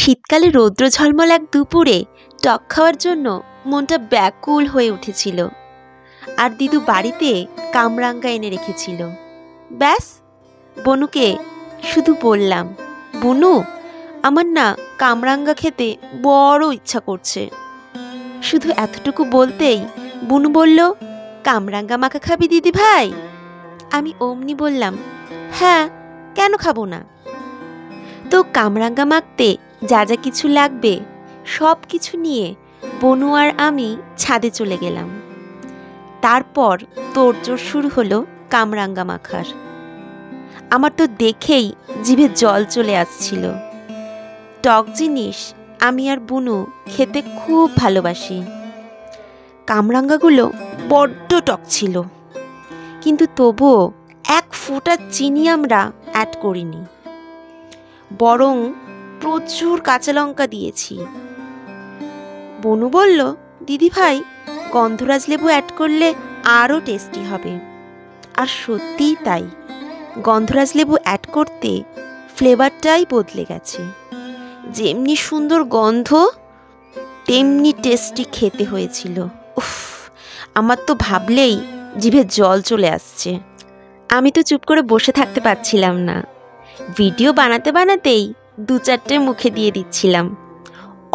শীতকালে রৌদ্র ঝলমল এক দুপুরে টক খাওয়ার জন্য মনটা ব্যাকুল হয়ে উঠেছিল। আর দিদু বাড়িতে কামরাঙ্গা এনে রেখেছিল। ব্যাস, বনুকে শুধু বললাম, বনু, আমার না কামরাঙ্গা খেতে বড় ইচ্ছা করছে। শুধু এতটুকু বলতেই বনু বলল, কামরাঙ্গা মাখা খাবি দিদি ভাই? আমি অমনি বললাম, হ্যাঁ, কেন খাবো না। তো কামরাঙ্গা মাখতে যা যা কিছু লাগবে সব কিছু নিয়ে বনু আর আমি ছাদে চলে গেলাম। তারপর তোড়জোড় শুরু হলো কামরাঙ্গা মাখার। আমার তো দেখেই জিভে জল চলে আসছিল। টক জিনিস আমি আর বুনু খেতে খুব ভালোবাসি। কামরাঙ্গাগুলো বড্ড টক ছিল, কিন্তু তবুও এক ফোঁটা চিনি আমরা অ্যাড করিনি, বরং প্রচুর কাঁচা লঙ্কা দিয়েছি। বনু বলল, দিদি ভাই, গন্ধরাজ লেবু অ্যাড করলে আরও টেস্টি হবে। আর সত্যিই তাই, গন্ধরাজ লেবু অ্যাড করতে ফ্লেভারটাই বদলে গেছে। যেমনি সুন্দর গন্ধ, তেমনি টেস্টি খেতে হয়েছিল। উফ, আমার তো ভাবলেই জিভে জল চলে আসছে। আমি তো চুপ করে বসে থাকতে পারছিলাম না। ভিডিও বানাতে বানাতেই দু চারটে মুখে দিয়ে দিচ্ছিলাম।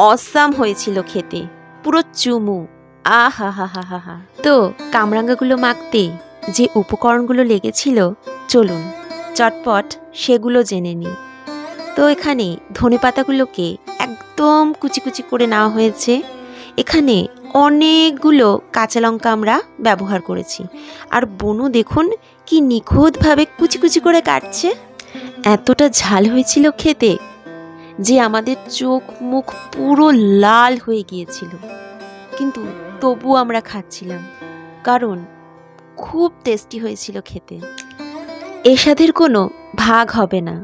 অসাম হয়েছিল খেতে, পুরো চুমু। আহা হা হা হা হা। তো কামরাঙ্গাগুলো মাখতে যে উপকরণগুলো লেগেছিল, চলুন চটপট সেগুলো জেনে নিই। তো এখানে ধনেপাতাগুলোকে একদম কুচি কুচি করে নেওয়া হয়েছে। এখানে অনেকগুলো কাঁচা লঙ্কা আমরা ব্যবহার করেছি। আর বনু দেখুন কি নিখুঁতভাবে কুচি কুচি করে কাটছে। এতটা ঝাল হয়েছিল খেতে যে আমাদের চোখ মুখ পুরো লাল হয়ে গিয়েছিল, কিন্তু তবু আমরা খাচ্ছিলাম, কারণ খুব টেস্টি হয়েছিল খেতে। এর স্বাদের কোনো ভাগ হবে না,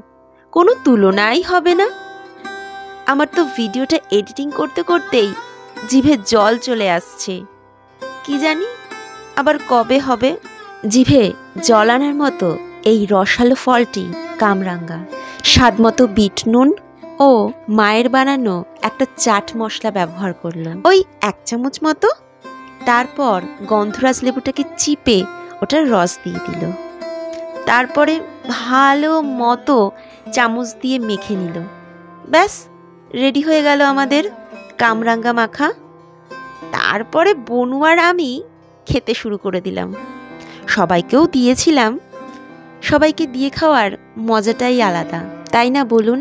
কোনো তুলনাই হবে না। আমার তো ভিডিওটা এডিটিং করতে করতেই জিভে জল চলে আসছে। কি জানি আবার কবে হবে। জিভে জল আনার মতো এই রসালো ফলটি কামরাঙ্গা। স্বাদ মতো বিট নুন ও মায়ের বানানো একটা চাট মশলা ব্যবহার করলাম, ওই 1 চামচ মতো। তারপর গন্ধরাজ লেবুটাকে চিপে ওটার রস দিয়ে দিল। তারপরে ভালো মতো চামচ দিয়ে মেখে নিল। ব্যাস, রেডি হয়ে গেল আমাদের কামরাঙ্গা মাখা। তারপরে বনু আর আমি খেতে শুরু করে দিলাম। সবাইকেও দিয়েছিলাম। সবাইকে দিয়ে খাওয়ার মজাটাই আলাদা, তাই না বলুন?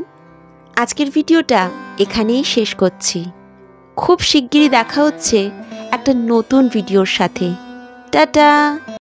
আজকের ভিডিওটা এখানেই শেষ করছি। খুব শিগগিরই দেখা হচ্ছে একটা নতুন ভিডিওর সাথে। টাটা।